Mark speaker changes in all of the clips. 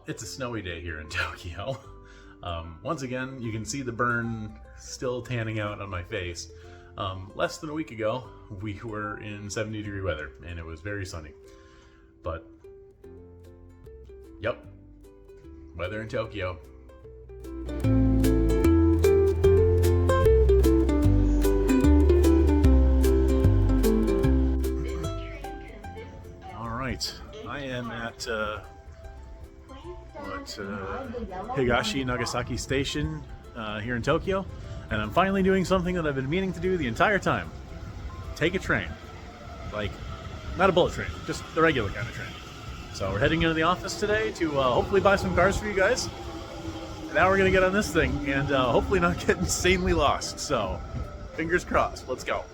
Speaker 1: It's a snowy day here in Tokyo. Once again, you can see the burn still tanning out on my face. Less than a week ago, we were in 70-degree weather, and it was very sunny. But, yep, weather in Tokyo. All right, I am at Higashi Nagasaki Station here in Tokyo, and I'm finally doing something that I've been meaning to do the entire time. Take a train. Like, not a bullet train, just the regular kind of train. So we're heading into the office today to hopefully buy some cars for you guys. Now we're gonna get on this thing and hopefully not get insanely lost. So, fingers crossed, let's go.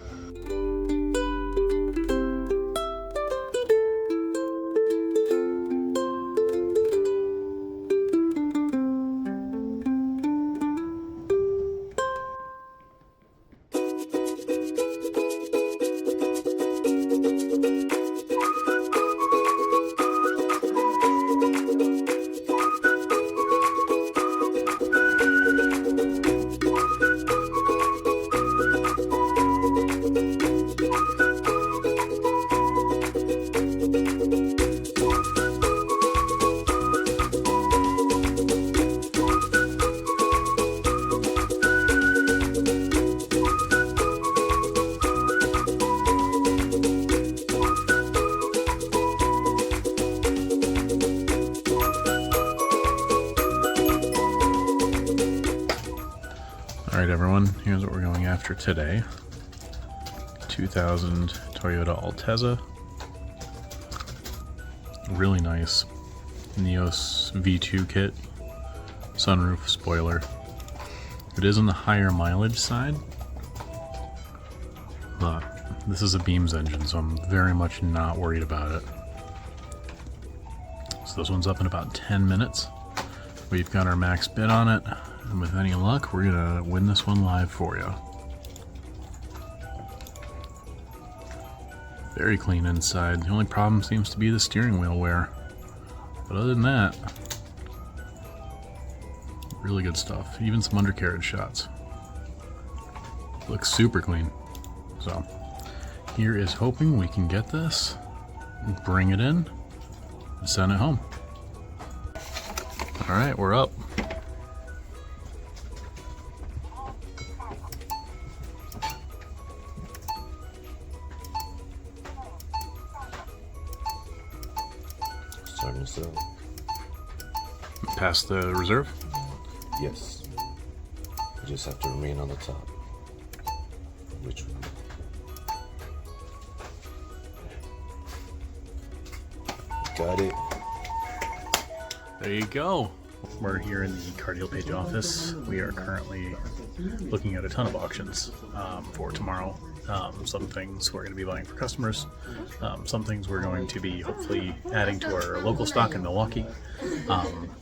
Speaker 1: Alright everyone, here's what we're going after today. 2000 Toyota Altezza. Really nice Neos V2 kit. Sunroof, spoiler. It is on the higher mileage side, but this is a Beams engine, so I'm very much not worried about it. So this one's up in about 10 minutes. We've got our max bid on it. And with any luck, we're gonna win this one live for you. Very clean inside. The only problem seems to be the steering wheel wear. But other than that, really good stuff. Even some undercarriage shots. Looks super clean. So, here is hoping we can get this, bring it in, and send it home. Alright, we're up.
Speaker 2: Starting to sell.
Speaker 1: Past the reserve?
Speaker 2: Yes. You just have to remain on the top. Which one? Got it.
Speaker 1: There you go. We're here in the car deal page office. We are currently looking at a ton of auctions for tomorrow. Some things we're going to be buying for customers. Some things we're going to be hopefully adding to our local stock in Milwaukee.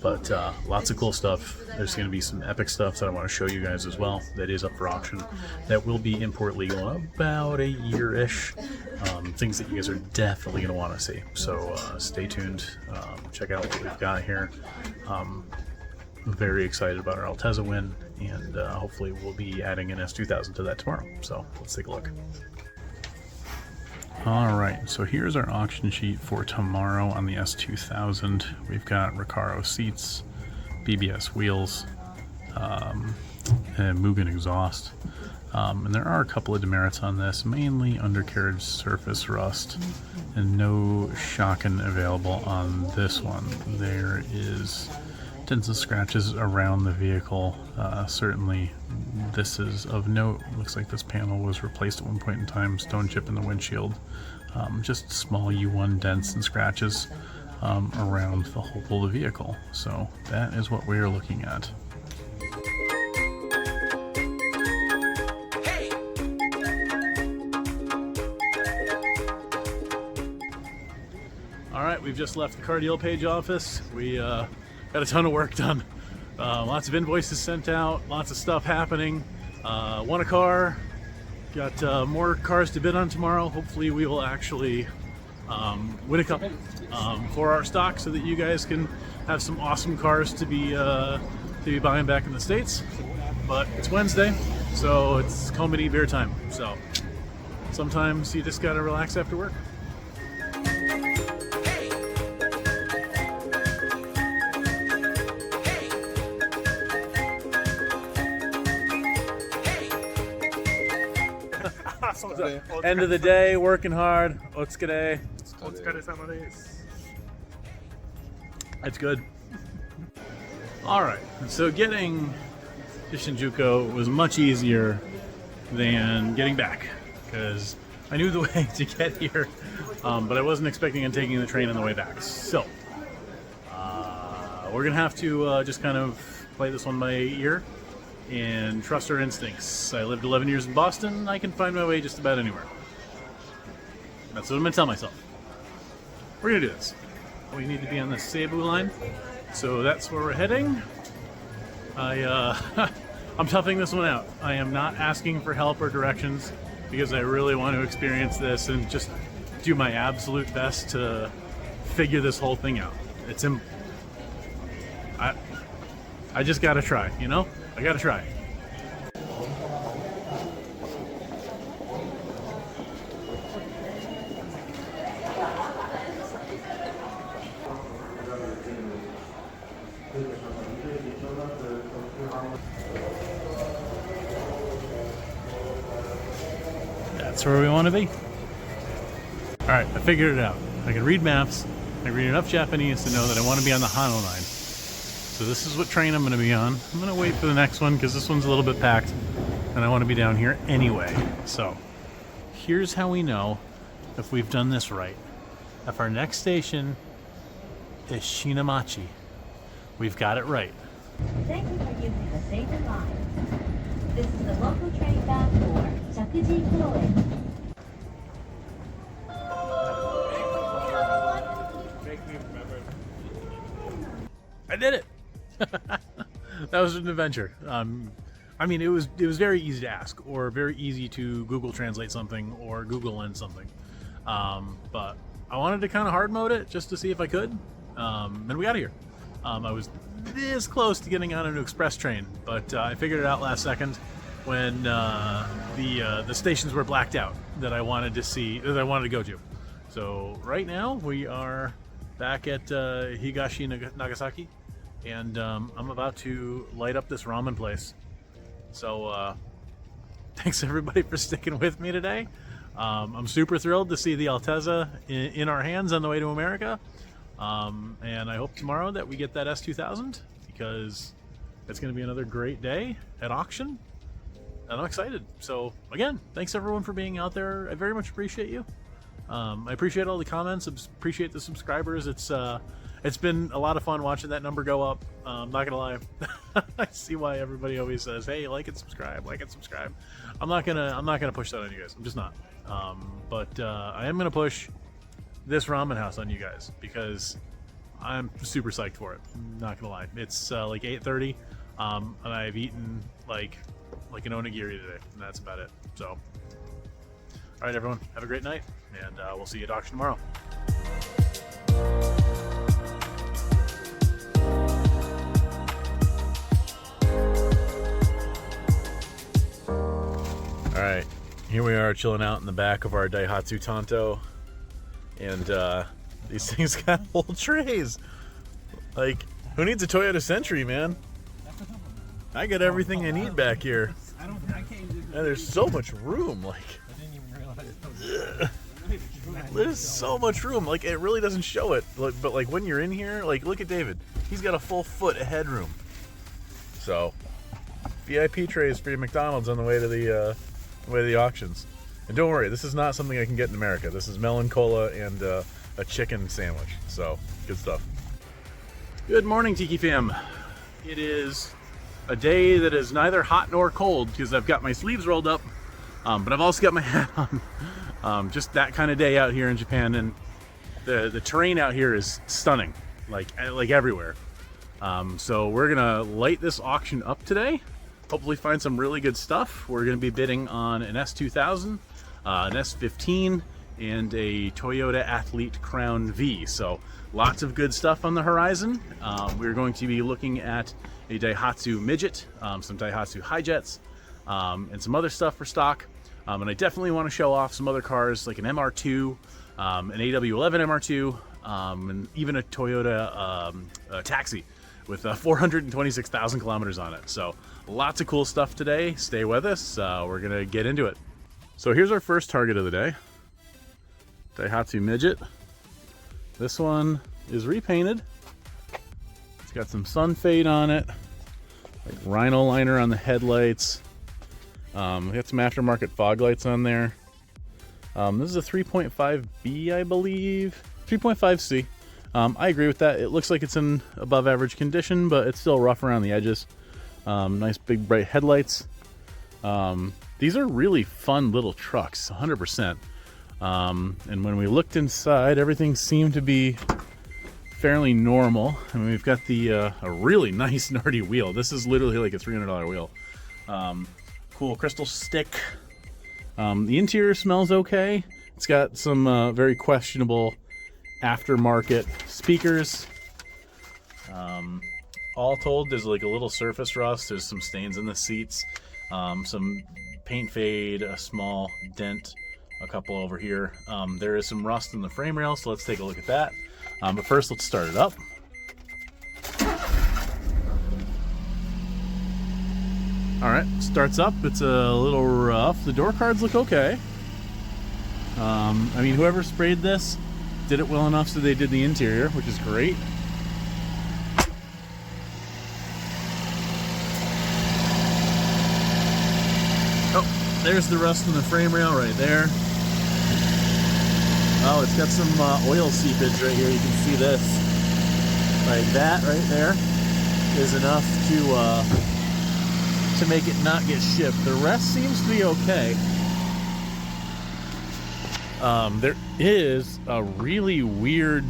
Speaker 1: But lots of cool stuff. There's going to be some epic stuff that I want to show you guys as well that is up for auction. That will be import legal in about a year-ish. Things that you guys are definitely going to want to see. So stay tuned. Check out what we've got here. I'm very excited about our Altezza win, and hopefully we'll be adding an S2000 to that tomorrow. So let's take a look. Alright, so here's our auction sheet for tomorrow on the S2000. We've got Recaro seats, BBS wheels, and Mugen exhaust. And there are a couple of demerits on this, mainly undercarriage surface rust, and no shocking available on this one. There is dents and scratches around the vehicle. Certainly this is of note. Looks like this panel was replaced at one point in time. Stone chip in the windshield. Just small U1 dents and scratches around the whole of the vehicle. So that is what we are looking at. Alright, we've just left the car deal page office. We got a ton of work done. Lots of invoices sent out, lots of stuff happening. Won a car, got more cars to bid on tomorrow. Hopefully we will actually win a couple for our stock so that you guys can have some awesome cars to be buying back in the States. But it's Wednesday, so it's comedy beer time. So sometimes you just gotta relax after work. End of the day, working hard. Otsukare. That's good. Alright, so getting to Shinjuku was much easier than getting back, because I knew the way to get here, but I wasn't expecting on taking the train on the way back. So, we're going to have to just kind of play this one by ear and trust our instincts. I lived 11 years in Boston. I can find my way just about anywhere. That's what I'm going to tell myself. We're going to do this. We need to be on the Seibu line, so that's where we're heading. I'm toughing this one out. I am not asking for help or directions because I really want to experience this and just do my absolute best to figure this whole thing out. I just gotta try, you know? I gotta try. That's where we want to be. Alright, I figured it out. I can read maps. I can read enough Japanese to know that I want to be on the Hano line. So this is what train I'm going to be on. I'm going to wait for the next one because this one's a little bit packed and I want to be down here anyway. So here's how we know if we've done this right. If our next station is Shinamachi, we've got it right.
Speaker 3: Thank you for using the Seibu line. This is the local train bound for Shakuji Koen.
Speaker 1: I did it! That was an adventure. I mean, it was very easy to ask, or very easy to Google Translate something, or Google Lens something. But I wanted to kind of hard mode it just to see if I could, and we got here. I was this close to getting on an express train, but I figured it out last second when the stations were blacked out that I wanted to see, that I wanted to go to. So right now we are back at Higashi Nagasaki, and I'm about to light up this ramen place. So thanks everybody for sticking with me today. I'm super thrilled to see the Altezza in our hands on the way to America. And I hope tomorrow that we get that S2000 because it's going to be another great day at auction. And I'm excited. So again, thanks everyone for being out there. I very much appreciate you. I appreciate all the comments. Appreciate the subscribers. It's been a lot of fun watching that number go up. I'm not gonna lie. I see why everybody always says, "Hey, like and subscribe, like and subscribe." I'm not gonna push that on you guys. I'm just not. But I am gonna push this ramen house on you guys because I'm super psyched for it. I'm not gonna lie. It's like 8:30, and I've eaten like an onigiri today, and that's about it. So, all right, everyone, have a great night, and we'll see you at auction tomorrow. All right, here we are chilling out in the back of our Daihatsu Tonto, and these things got whole trays. Like, who needs a Toyota Century, man? I got everything I need back here. And there's so much room, like, there's so much room. Like, it really doesn't show it, but like when you're in here, like, look at David. He's got a full foot of headroom. So, VIP trays for your McDonald's on the way to the auctions. And don't worry, this is not something I can get in America. This is melon cola and a chicken sandwich. So, good stuff. Good morning, Tiki fam. It is a day that is neither hot nor cold because I've got my sleeves rolled up, but I've also got my hat on. Just that kind of day out here in Japan, and the terrain out here is stunning, like everywhere. So we're gonna light this auction up today. Hopefully find some really good stuff. We're gonna be bidding on an S2000, an S15, and a Toyota Athlete Crown V. So lots of good stuff on the horizon. We're going to be looking at a Daihatsu Midget, some Daihatsu Hijets, and some other stuff for stock. And I definitely want to show off some other cars like an MR2, an AW11 MR2, and even a Toyota taxi with 426,000 kilometers on it. So lots of cool stuff today. Stay with us. We're going to get into it. So here's our first target of the day. Daihatsu Midget. This one is repainted. It's got some sun fade on it, like rhino liner on the headlights. We got some aftermarket fog lights on there. This is a 3.5B, I believe. 3.5C. I agree with that. It looks like it's in above average condition, but it's still rough around the edges. Nice big bright headlights. These are really fun little trucks, 100%. And when we looked inside, everything seemed to be fairly normal. I mean, we've got the a really nice Nardi wheel. This is literally like a $300 wheel. Cool crystal stick. The interior smells okay. It's got some very questionable aftermarket speakers. All told, there's like a little surface rust. There's some stains in the seats, some paint fade, a small dent, a couple over here. There is some rust in the frame rail, so let's take a look at that. But first, let's start it up. All right, starts up. It's a little rough. The door cards look okay. I mean, whoever sprayed this did it well enough so they did the interior, which is great. Oh, there's the rust in the frame rail right there. Oh, it's got some oil seepage right here. You can see this. Like that right there is enough to make it not get shipped. The rest seems to be okay. There is a really weird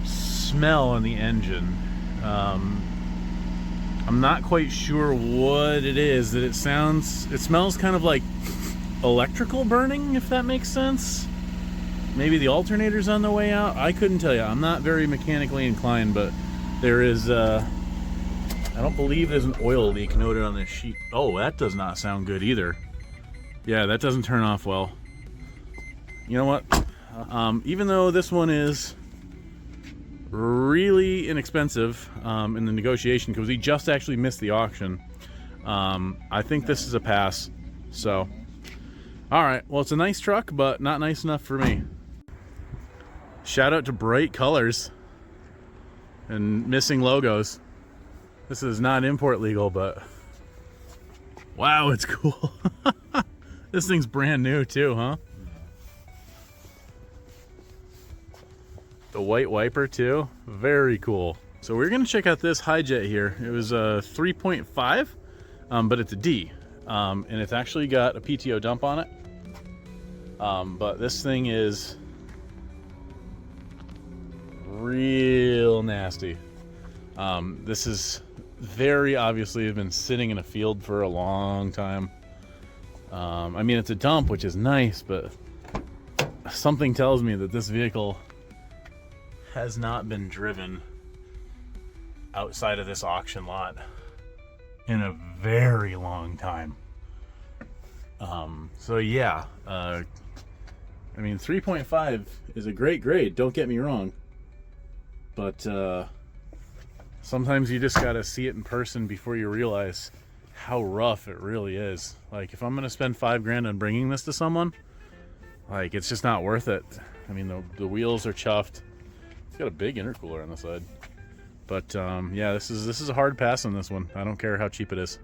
Speaker 1: smell in the engine. I'm not quite sure what it is. It smells kind of like electrical burning, if that makes sense. Maybe the alternator's on the way out. I couldn't tell you. I'm not very mechanically inclined, but there is I don't believe there's an oil leak noted on this sheet. Oh, that does not sound good either. Yeah, that doesn't turn off well. You know what? Even though this one is really inexpensive in the negotiation, because we just actually missed the auction, I think this is a pass. So, all right. Well, it's a nice truck, but not nice enough for me. Shout out to bright colors and missing logos. This is not import legal, but wow, it's cool. This thing's brand new too, huh? The white wiper too, very cool. So we're gonna check out this Hijet here. It was a 3.5, but it's a D, and it's actually got a PTO dump on it. But this thing is real nasty. This is very obviously been sitting in a field for a long time. I mean, it's a dump, which is nice, but something tells me that this vehicle has not been driven outside of this auction lot in a very long time. So yeah, I mean, 3.5 is a great grade, don't get me wrong, but sometimes you just gotta see it in person before you realize how rough it really is. Like, if I'm gonna spend $5 on bringing this to someone, like, it's just not worth it. I mean, the wheels are chuffed. It's got a big intercooler on the side, but yeah, this is a hard pass on this one. I don't care how cheap it is.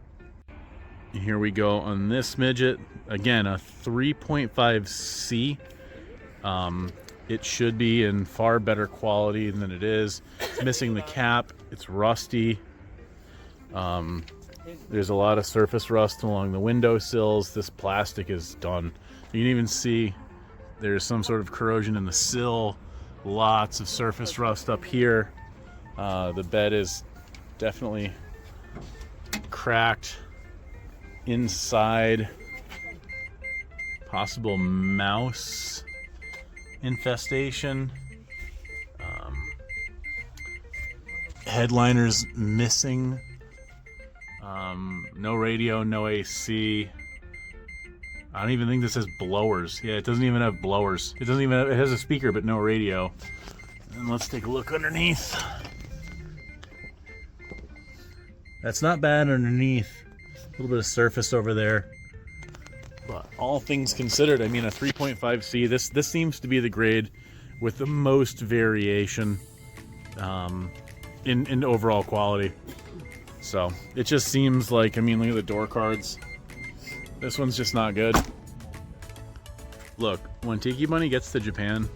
Speaker 1: Here we go on this Midget. Again, a 3.5C. It should be in far better quality than it is. It's missing the cap. It's rusty. There's a lot of surface rust along the window sills. This plastic is done. You can even see there's some sort of corrosion in the sill. Lots of surface rust up here. The bed is definitely cracked inside. Possible mouse infestation. Headliners missing. No radio, no AC. I don't even think this has blowers. Yeah, it doesn't even have blowers. It doesn't even have, it has a speaker but no radio. And let's take a look underneath. That's not bad underneath. A little bit of surface over there. But all things considered, I mean, a 3.5C, this seems to be the grade with the most variation in overall quality. So it just seems like, I mean, look at the door cards. This one's just not good. Look, when Tiki Bunny gets to Japan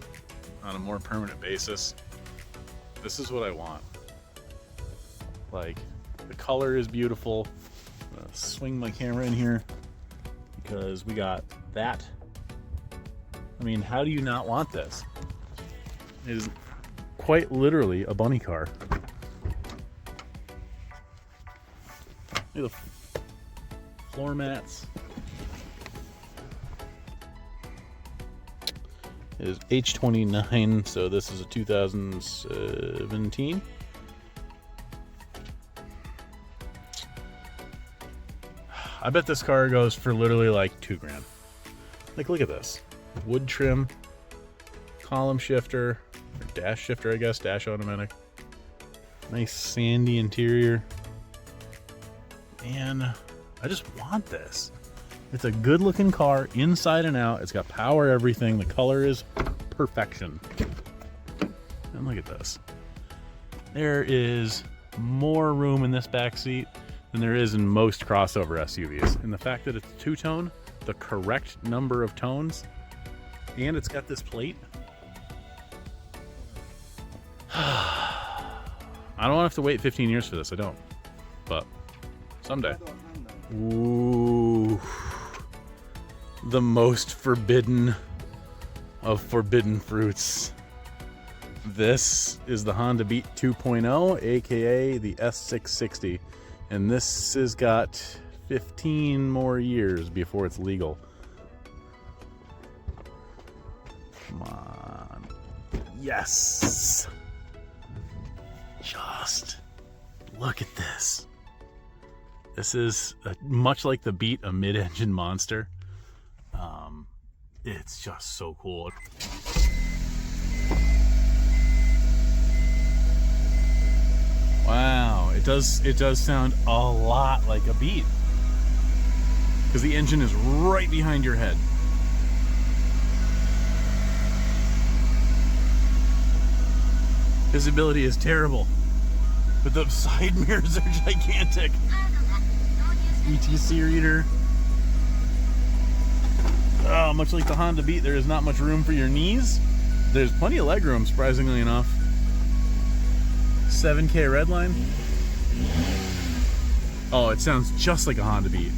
Speaker 1: on a more permanent basis, this is what I want. Like, the color is beautiful. I'm gonna swing my camera in here because we got that. I mean, how do you not want this? It is quite literally a bunny car. Look at the floor mats. It is H29, so this is a 2017. I bet this car goes for literally like $2 grand. Like, look at this. Wood trim, column shifter, or dash shifter, I guess, dash automatic. Nice sandy interior. Man, I just want this. It's a good looking car inside and out. It's got power, everything. The color is perfection. And look at this. There is more room in this back seat than there is in most crossover SUVs. And the fact that it's two-tone, the correct number of tones, and it's got this plate. I don't want to have to wait 15 years for this, I don't. But someday. Ooh. The most forbidden of forbidden fruits. This is the Honda Beat 2.0, aka the S660. And this has got 15 more years before it's legal. Come on. Yes! Just look at this. This is much like the Beat, a mid-engine monster. It's just so cool. Wow, it does sound a lot like a Beat, because the engine is right behind your head. Visibility is terrible, but the side mirrors are gigantic. ETC reader. Much like the Honda Beat, there is not much room for your knees. There's plenty of leg room, surprisingly enough. 7K redline. Oh, it sounds just like a Honda Beat.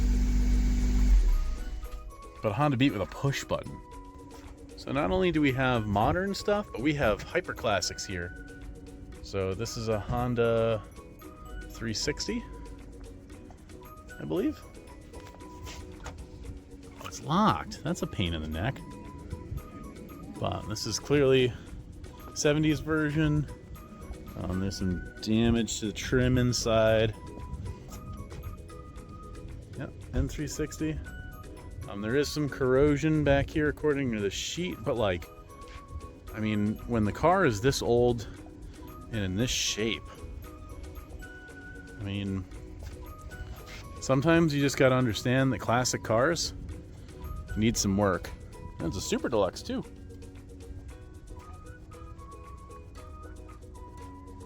Speaker 1: But a Honda Beat with a push button. So not only do we have modern stuff, but we have hyper classics here. So this is a Honda 360, I believe. Oh, it's locked. That's a pain in the neck. But this is clearly 70s version. There's some damage to the trim inside. Yep, N360. There is some corrosion back here according to the sheet, but like, I mean, when the car is this old and in this shape, I mean, sometimes you just gotta understand that classic cars need some work. And it's a super deluxe too.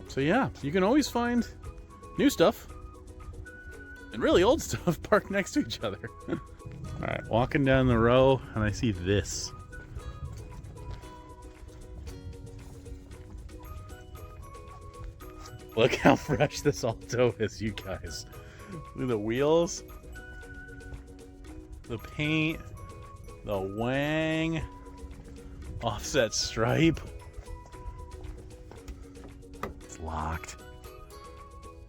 Speaker 1: So yeah, you can always find new stuff and really old stuff parked next to each other. All right, walking down the row and I see this. Look how fresh this Alto is, you guys. Look at the wheels, the paint, the wang, offset stripe. It's locked.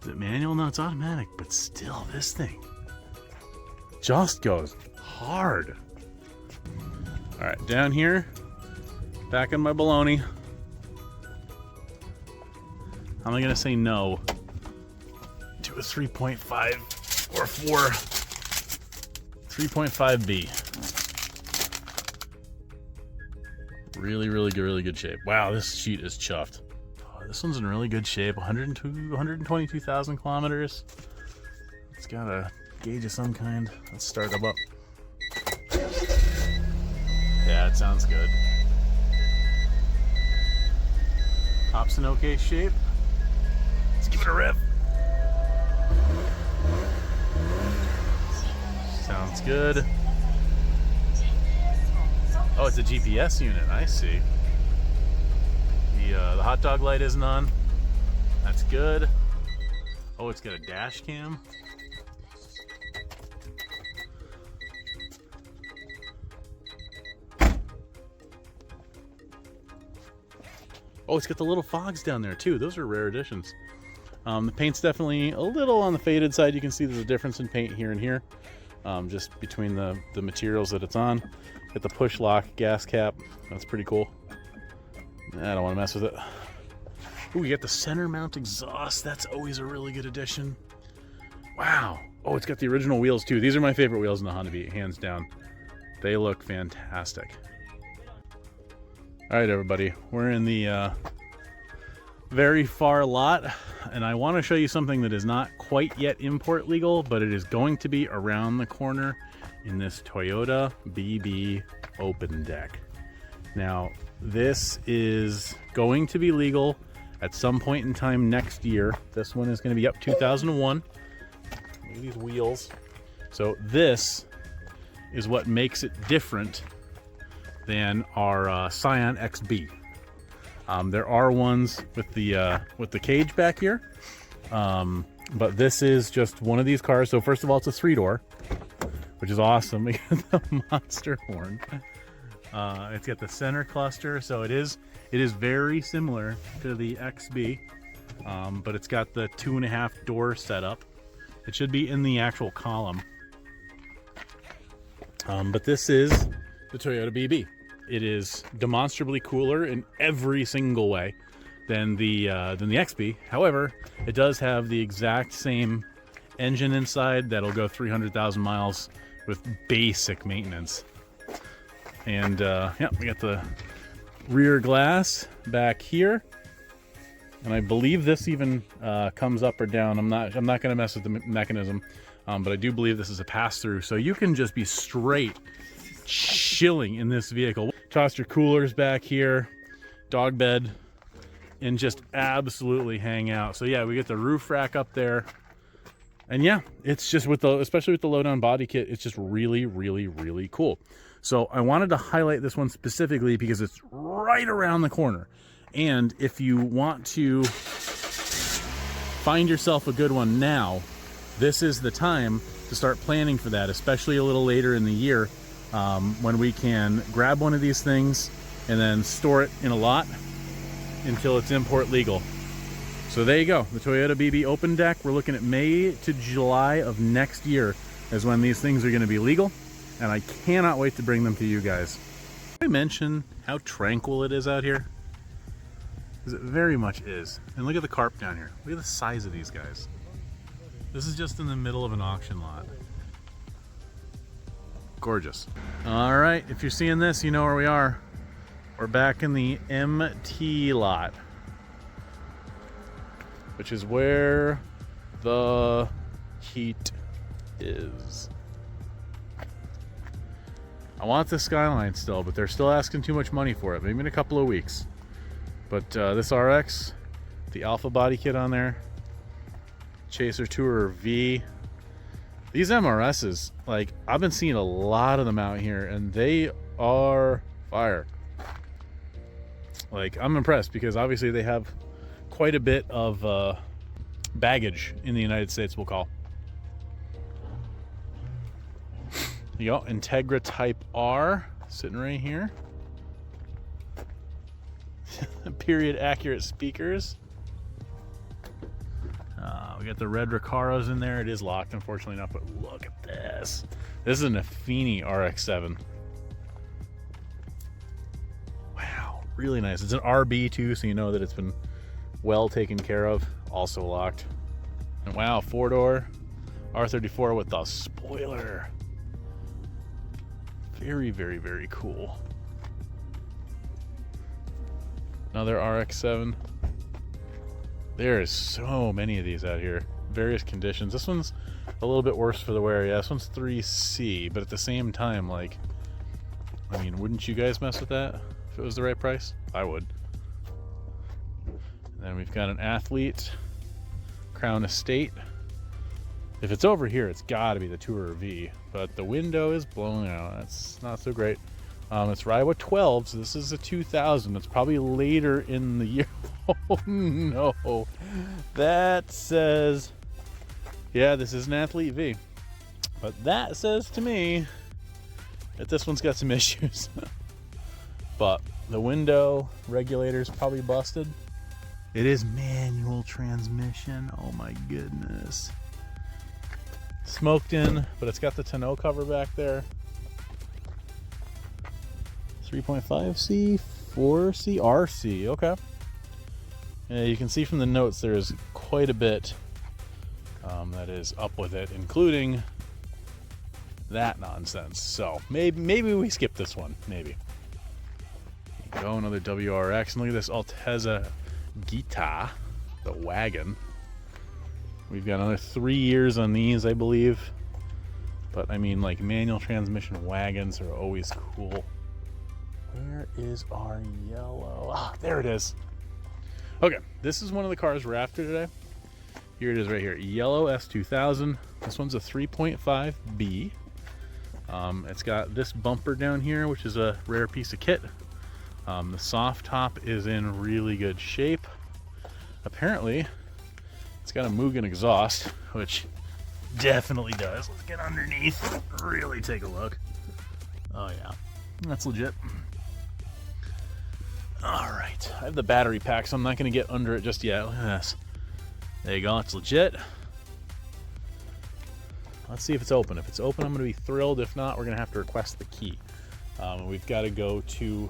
Speaker 1: Is it manual? No, it's automatic, but still, this thing just goes hard. All right, down here, Back in my baloney. How am I gonna say no to a 3.5 or 4? 3.5B. Really good shape. Wow, this sheet is chuffed. Oh, this one's in really good shape. 122,000 kilometers. It's got a gauge of some kind. Let's start them up. Yeah, it sounds good. Top's in okay shape. Let's give it a rev. Sounds good. Oh, it's a GPS unit. I see. The hot dog light isn't on. That's good. Oh, it's got a dash cam. Oh, it's got the little fogs down there too. Those are rare additions. The paint's definitely a little on the faded side. You can see there's a difference in paint here and here, just between the materials that it's on. Got the push lock gas cap. That's pretty cool. I don't want to mess with it. Ooh, we got the center mount exhaust. That's always a really good addition. Wow. Oh, it's got the original wheels too. These are my favorite wheels in the Honda Beat, hands down. They look fantastic. All right, everybody, we're in the very far lot, and I want to show you something that is not quite yet import legal, but it is going to be around the corner in this Toyota BB open deck. Now, this is going to be legal at some point in time next year. This one is going to be up 2001. Look at these wheels. So this is what makes it different than our Scion XB. There are ones with the cage back here, but this is just one of these cars. So first of all, it's a 3-door, which is awesome. We got the monster horn. It's got the center cluster, so it is very similar to the XB, but it's got the 2.5 door setup. It should be in the actual column, but this is the Toyota BB. It is demonstrably cooler in every single way than the XB. However, it does have the exact same engine inside that'll go 300,000 miles with basic maintenance. And yeah, we got the rear glass back here, and I believe this even comes up or down. I'm not going to mess with the mechanism, but I do believe this is a pass-through, so you can just be straight chilling in this vehicle. Toss your coolers back here, dog bed, and just absolutely hang out. So yeah, we get the roof rack up there, and yeah, it's just especially with the low-down body kit, it's just really cool. So I wanted to highlight this one specifically because it's right around the corner, and if you want to find yourself a good one now, this is the time to start planning for that, especially a little later in the year, when we can grab one of these things and then store it in a lot until it's import legal. So there you go, the Toyota BB open deck. We're looking at May to July of next year is when these things are going to be legal, and I cannot wait to bring them to you guys. Did I mention how tranquil it is out here? Because it very much is. And look at the carp down here. Look at the size of these guys. This is just in the middle of an auction lot. Gorgeous. All right, if you're seeing this, you know where we are. We're back in the MT lot, which is where the heat is. I want the Skyline still, but they're still asking too much money for it. Maybe in a couple of weeks. But this RX, the Alpha body kit on there, Chaser Tourer V. These MRSs, like, I've been seeing a lot of them out here, and they are fire. Like, I'm impressed because obviously they have quite a bit of baggage in the United States, we'll call. You go, Integra Type R, sitting right here. Period accurate speakers. We got the red Recaros in there. It is locked, unfortunately enough, but look at this. This is an Affini RX-7. Wow. Really nice. It's an RB too, so you know that it's been well taken care of. Also locked. And wow, 4-door R34 with the spoiler. Very, very, very cool. Another RX-7. There is so many of these out here. Various conditions. This one's a little bit worse for the wear. Yeah, this one's 3C, but at the same time, like, I mean, wouldn't you guys mess with that if it was the right price? I would. And then we've got an Athlete Crown Estate. If it's over here, it's got to be the Tourer V, but the window is blown out. That's not so great. It's Raiwa 12, so this is a 2000. It's probably later in the year. Oh no, that says, yeah, this is an Athlete V, but that says to me that this one's got some issues. But the window regulator's probably busted. It is manual transmission. Oh my goodness. Smoked in, but it's got the tonneau cover back there. 3.5C, 4C, RC, okay. You can see from the notes there's quite a bit that is up with it, including that nonsense. So maybe we skip this one, maybe. There you go, another WRX, and look at this Altezza Gita, the wagon. We've got another 3 years on these, I believe. But I mean, like, manual transmission wagons are always cool. Where is our yellow? Ah, there it is. Okay, this is one of the cars we're after today. Here it is right here, yellow S2000. This one's a 3.5B. It's got this bumper down here, which is a rare piece of kit. The soft top is in really good shape. Apparently, it's got a Mugen exhaust, which definitely does. Let's get underneath, really take a look. Oh yeah, that's legit. All right, I have the battery pack, so I'm not gonna get under it just yet. Look at this. There you go, it's legit. Let's see if it's open. If it's open, I'm gonna be thrilled. If not, we're gonna have to request the key. We've got to go to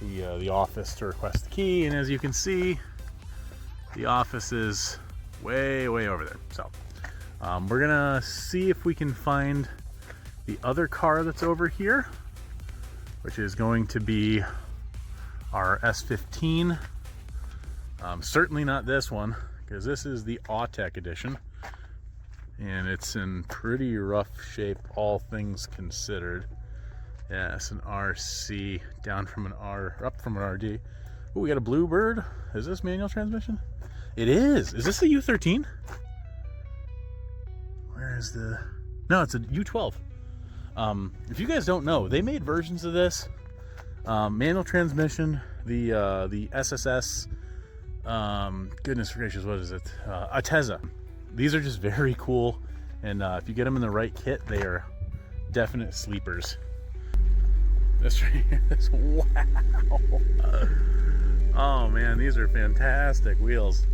Speaker 1: the office to request the key, and as you can see, the office is way over there. So we're gonna see if we can find the other car that's over here, which is going to be our S15. Certainly not this one, because this is the Autech edition, and it's in pretty rough shape, all things considered. Yeah, it's an RC down from an R, up from an RD. Oh, we got a Bluebird. Is this manual transmission? It is. Is this a U13? Where is the... No, it's a U12. If you guys don't know, they made versions of this. Manual transmission, the SSS, goodness gracious, what is it? Altezza. These are just very cool, and if you get them in the right kit, they are definite sleepers. This right here, this, wow. Oh man, these are fantastic wheels.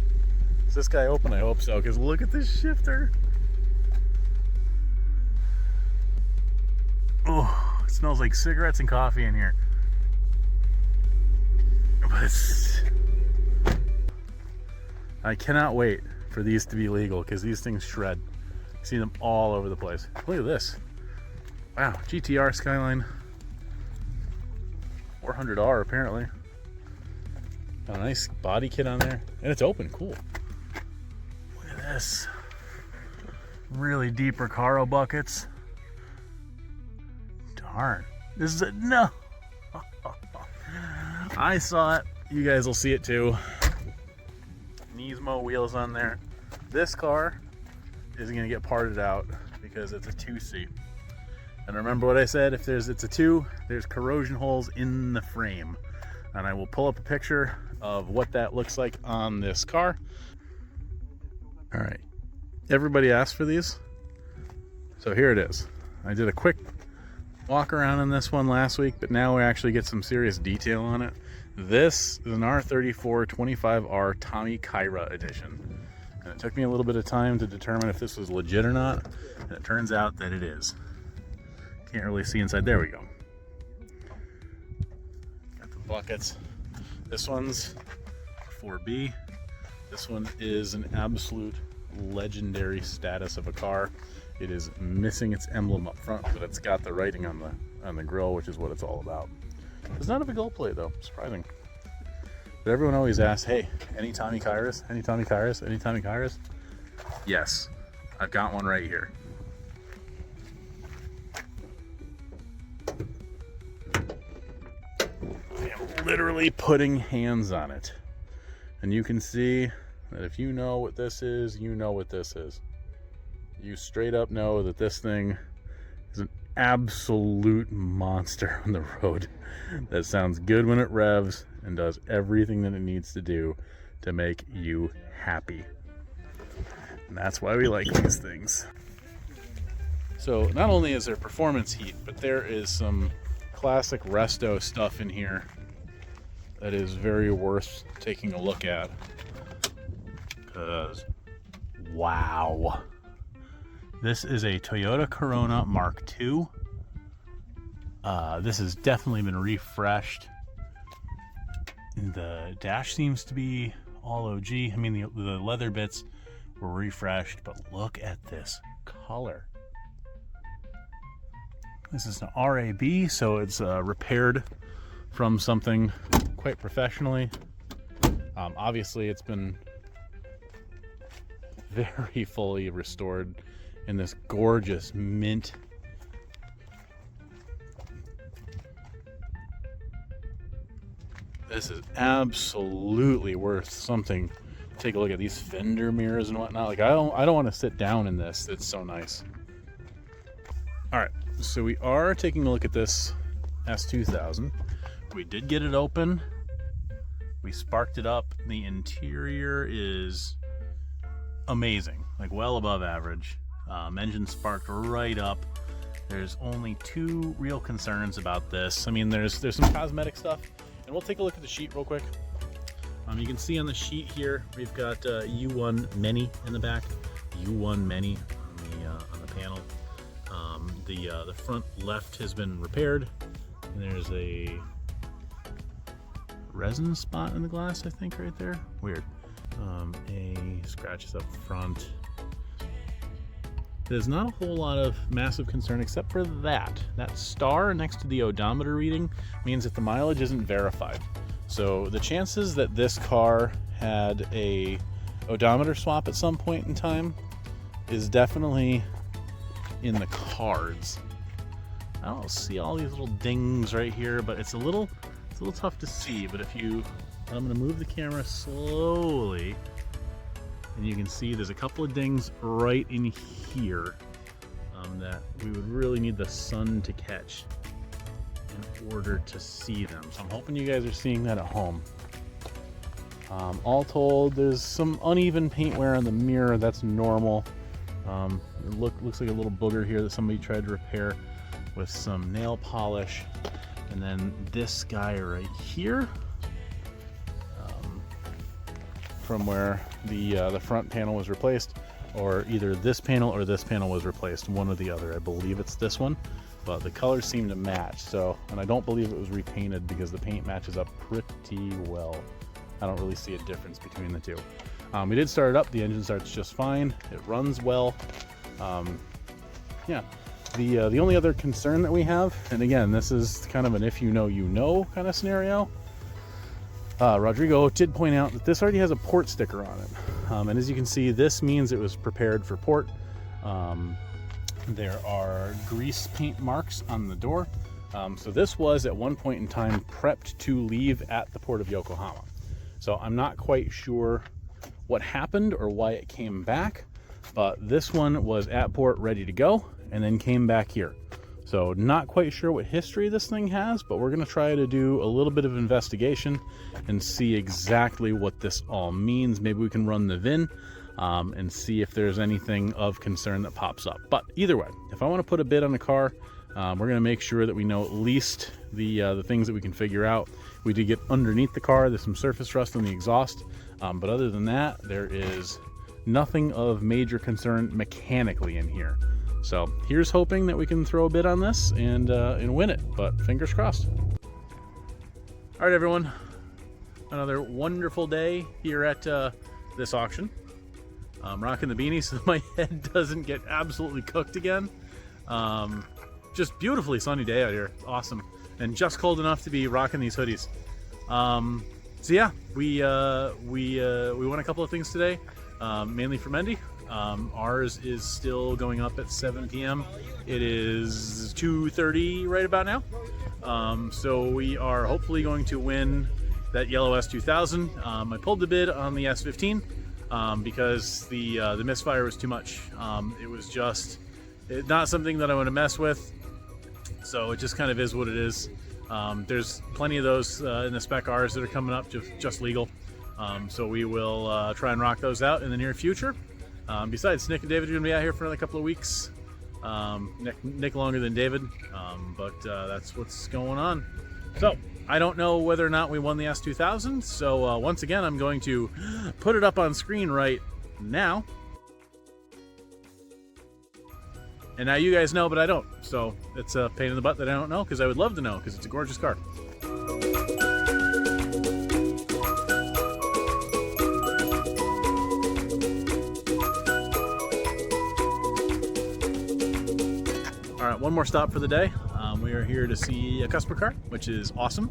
Speaker 1: Is this guy open? I hope so, because look at this shifter. Oh, it smells like cigarettes and coffee in here. But I cannot wait for these to be legal, because these things shred. You see them all over the place. Look at this. Wow, GTR Skyline 400R apparently. Got a nice body kit on there, and it's open. Cool. Look at this. Really deep Recaro buckets. Darn. This is a no. I saw it. You guys will see it too. Nismo wheels on there. This car is going to get parted out because it's a 2C. And remember what I said, if it's a 2, there's corrosion holes in the frame. And I will pull up a picture of what that looks like on this car. All right, everybody asked for these, so here it is. I did a quick walk around on this one last week, but now we actually get some serious detail on it. This is an R34 25R Tommy Kaira edition. And it took me a little bit of time to determine if this was legit or not, and it turns out that it is. Can't really see inside. There we go. Got the buckets. This one's 4B. This one is an absolute legendary status of a car. It is missing its emblem up front, but it's got the writing on the grill, which is what it's all about. It's not a big gold plate though, surprising. But everyone always asks, hey, any Tommy Kairas? Any Tommy Kairas? Any Tommy Kairas? Yes, I've got one right here. I am literally putting hands on it. And you can see that if you know what this is, you know what this is. You straight up know that this thing is an absolute monster on the road that sounds good when it revs and does everything that it needs to do to make you happy. And that's why we like these things. So not only is there performance heat, but there is some classic resto stuff in here that is very worth taking a look at. Because, wow. This is a Toyota Corona Mark II. This has definitely been refreshed. The dash seems to be all OG. I mean, the leather bits were refreshed, but look at this color. This is an RAB, so it's repaired from something quite professionally. Obviously, it's been very fully restored in this gorgeous mint. This is absolutely worth something. Take a look at these fender mirrors and whatnot. Like I don't want to sit down in this. It's so nice. All right, so we are taking a look at this S2000. We did get it open. We sparked it up. The interior is amazing, like well above average. Engine sparked right up. There's only two real concerns about this. I mean, there's some cosmetic stuff, and we'll take a look at the sheet real quick. You can see on the sheet here, we've got U1 Many in the back, U1 Many on the panel. The front left has been repaired, and there's a resin spot in the glass, I think, right there. Weird. A scratches up front. There's not a whole lot of massive concern except for that star next to the odometer reading means that the mileage isn't verified. So the chances that this car had a odometer swap at some point in time is definitely in the cards. I don't see all these little dings right here, but it's a little tough to see. But I'm gonna move the camera slowly, and you can see there's a couple of dings right in here that we would really need the sun to catch in order to see them. So I'm hoping you guys are seeing that at home. All told, there's some uneven paint wear on the mirror. That's normal. It looks like a little booger here that somebody tried to repair with some nail polish. And then this guy right here, from where the front panel was replaced, or either this panel or this panel was replaced, one or the other. I believe it's this one, but the colors seem to match. So, and I don't believe it was repainted because the paint matches up pretty well. I don't really see a difference between the two. We did start it up. The engine starts just fine. It runs well. Yeah. The only other concern that we have, and again, this is kind of an if you know, you know kind of scenario. Rodrigo did point out that this already has a port sticker on it. And as you can see, this means it was prepared for port. There are grease paint marks on the door. So this was at one point in time prepped to leave at the port of Yokohama. So I'm not quite sure what happened or why it came back, but this one was at port ready to go and then came back here. So not quite sure what history this thing has, but we're gonna try to do a little bit of investigation and see exactly what this all means. Maybe we can run the VIN and see if there's anything of concern that pops up. But either way, if I wanna put a bid on the car, we're gonna make sure that we know at least the things that we can figure out. We did get underneath the car. There's some surface rust on the exhaust. But other than that, there is nothing of major concern mechanically in here. So here's hoping that we can throw a bid on this and win it, but fingers crossed. All right, everyone. Another wonderful day here at this auction. I'm rocking the beanie so my head doesn't get absolutely cooked again. Just beautifully sunny day out here. Awesome. And just cold enough to be rocking these hoodies. So yeah, we won a couple of things today, mainly for Mendy. Ours is still going up at 7 p.m. It is 2:30 right about now. So we are hopefully going to win that yellow S2000. I pulled the bid on the S15 because the misfire was too much. It was just not something that I want to mess with. So it just kind of is what it is. There's plenty of those in the spec Rs that are coming up, just legal. So we will try and rock those out in the near future. Besides, Nick and David are going to be out here for another couple of weeks. Nick longer than David, but that's what's going on. So I don't know whether or not we won the S2000. So once again, I'm going to put it up on screen right now. And now you guys know, but I don't. So it's a pain in the butt that I don't know, because I would love to know, because it's a gorgeous car. All right, one more stop for the day. We are here to see a customer car, which is awesome.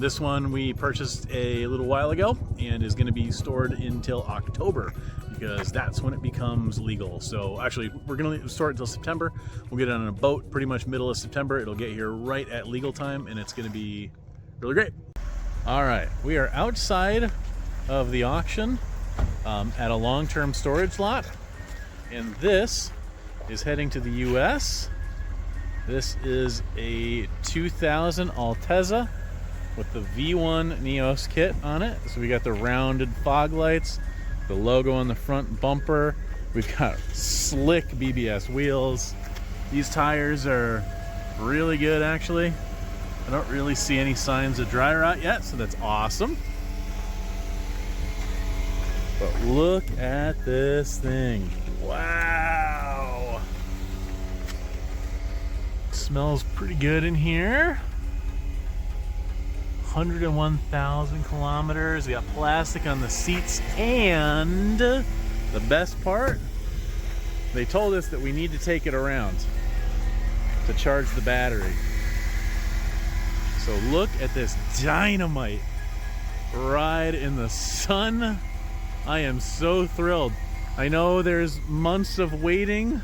Speaker 1: This one we purchased a little while ago and is going to be stored until October, because that's when it becomes legal. So actually, we're going to store it until September. We'll get it on a boat pretty much middle of September. It'll get here right at legal time, and it's going to be really great. All right, we are outside of the auction at a long-term storage lot, and this is heading to the US. This is a 2000 Altezza with the V1 Neos kit on it. So we got the rounded fog lights, the logo on the front bumper. We've got slick BBS wheels. These tires are really good, actually. I don't really see any signs of dry rot yet, so that's awesome. But look at this thing. Wow. Smells pretty good in here. 101,000 kilometers. We got plastic on the seats, and the best part, they told us that we need to take it around to charge the battery. So look at this dynamite ride in the sun. I am so thrilled. I know there's months of waiting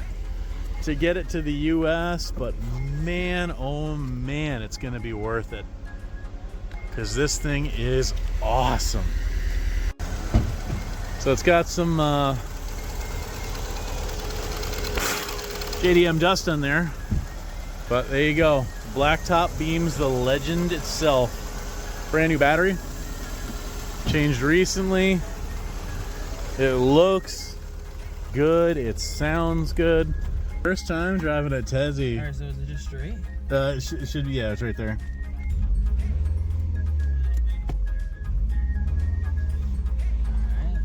Speaker 1: to get it to the US, but man, oh man, it's gonna be worth it, because this thing is awesome. So it's got some JDM dust on there, but there you go. Blacktop Beams, the legend itself. Brand new battery, changed recently. It looks good, it sounds good. First time driving a Tezzy.
Speaker 4: Alright, so is it just straight?
Speaker 1: It should be, yeah, it's right there.
Speaker 4: Alright.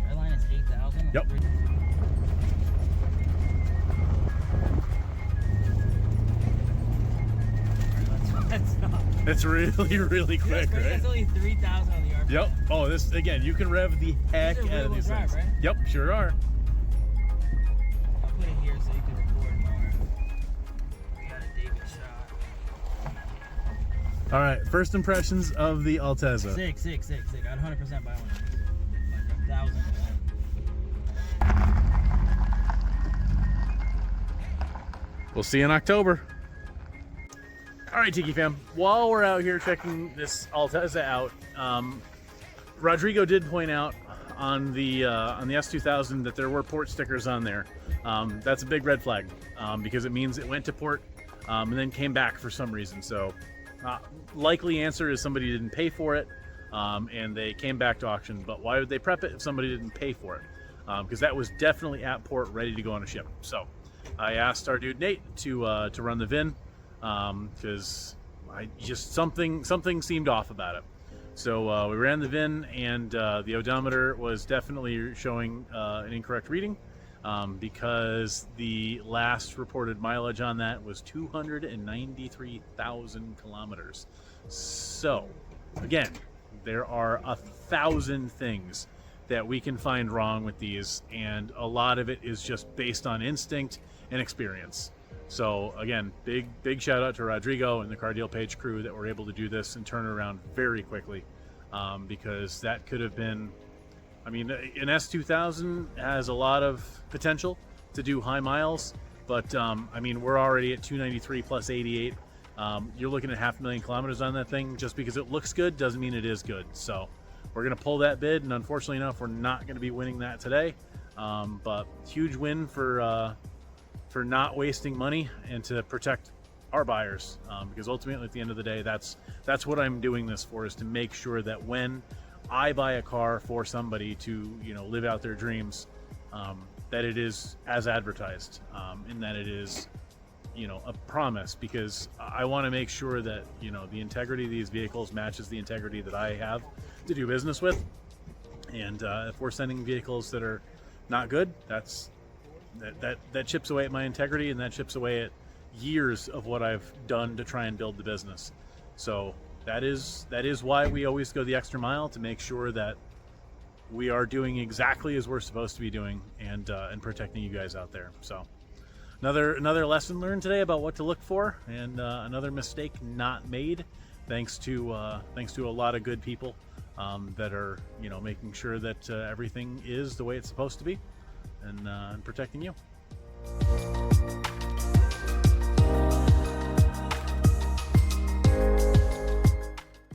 Speaker 4: Red line is 8,000.
Speaker 1: Yep.
Speaker 4: That's not.
Speaker 1: It's really, really quick, right?
Speaker 4: That's only 3,000 on the RPM.
Speaker 1: Yep. Oh, this, again, you can rev the heck
Speaker 4: These are
Speaker 1: out of these
Speaker 4: rear-wheel
Speaker 1: things.
Speaker 4: drive, right?
Speaker 1: Yep, sure are.
Speaker 4: I'll put it here so you can record more. We got a David shot.
Speaker 1: All right, first impressions of the Altezza.
Speaker 4: Sick. I'd 100% buy one. Like 1,000.
Speaker 1: We'll see you in October. All right, Tiki fam, while we're out here checking this Altezza out, Rodrigo did point out on the S2000 that there were port stickers on there. That's a big red flag, because it means it went to port and then came back for some reason. So likely answer is somebody didn't pay for it, and they came back to auction. But why would they prep it if somebody didn't pay for it? Because that was definitely at port, ready to go on a ship. So I asked our dude Nate to run the VIN, because I just something seemed off about it. So we ran the VIN, and the odometer was definitely showing an incorrect reading. because the last reported mileage on that was 293,000 kilometers. So, again, there are 1,000 things that we can find wrong with these, and a lot of it is just based on instinct and experience. So again, big shout out to Rodrigo and the Car Deal Page crew that were able to do this and turn it around very quickly, because that could have been, I mean, an S2000 has a lot of potential to do high miles, but I mean, we're already at 293 plus 88. You're looking at 500,000 kilometers on that thing. Just because it looks good doesn't mean it is good. So we're gonna pull that bid, and unfortunately enough, we're not gonna be winning that today. But huge win for not wasting money and to protect our buyers, because ultimately at the end of the day, that's what I'm doing this for, is to make sure that when I buy a car for somebody to, you know, live out their dreams, that it is as advertised, and that it is, you know, a promise, because I want to make sure that, you know, the integrity of these vehicles matches the integrity that I have to do business with. And if we're sending vehicles that are not good, that chips away at my integrity, and that chips away at years of what I've done to try and build the business. So that is why we always go the extra mile, to make sure that we are doing exactly as we're supposed to be doing, and protecting you guys out there. So another lesson learned today about what to look for, and another mistake not made, thanks to a lot of good people that are, you know, making sure that everything is the way it's supposed to be, and protecting you.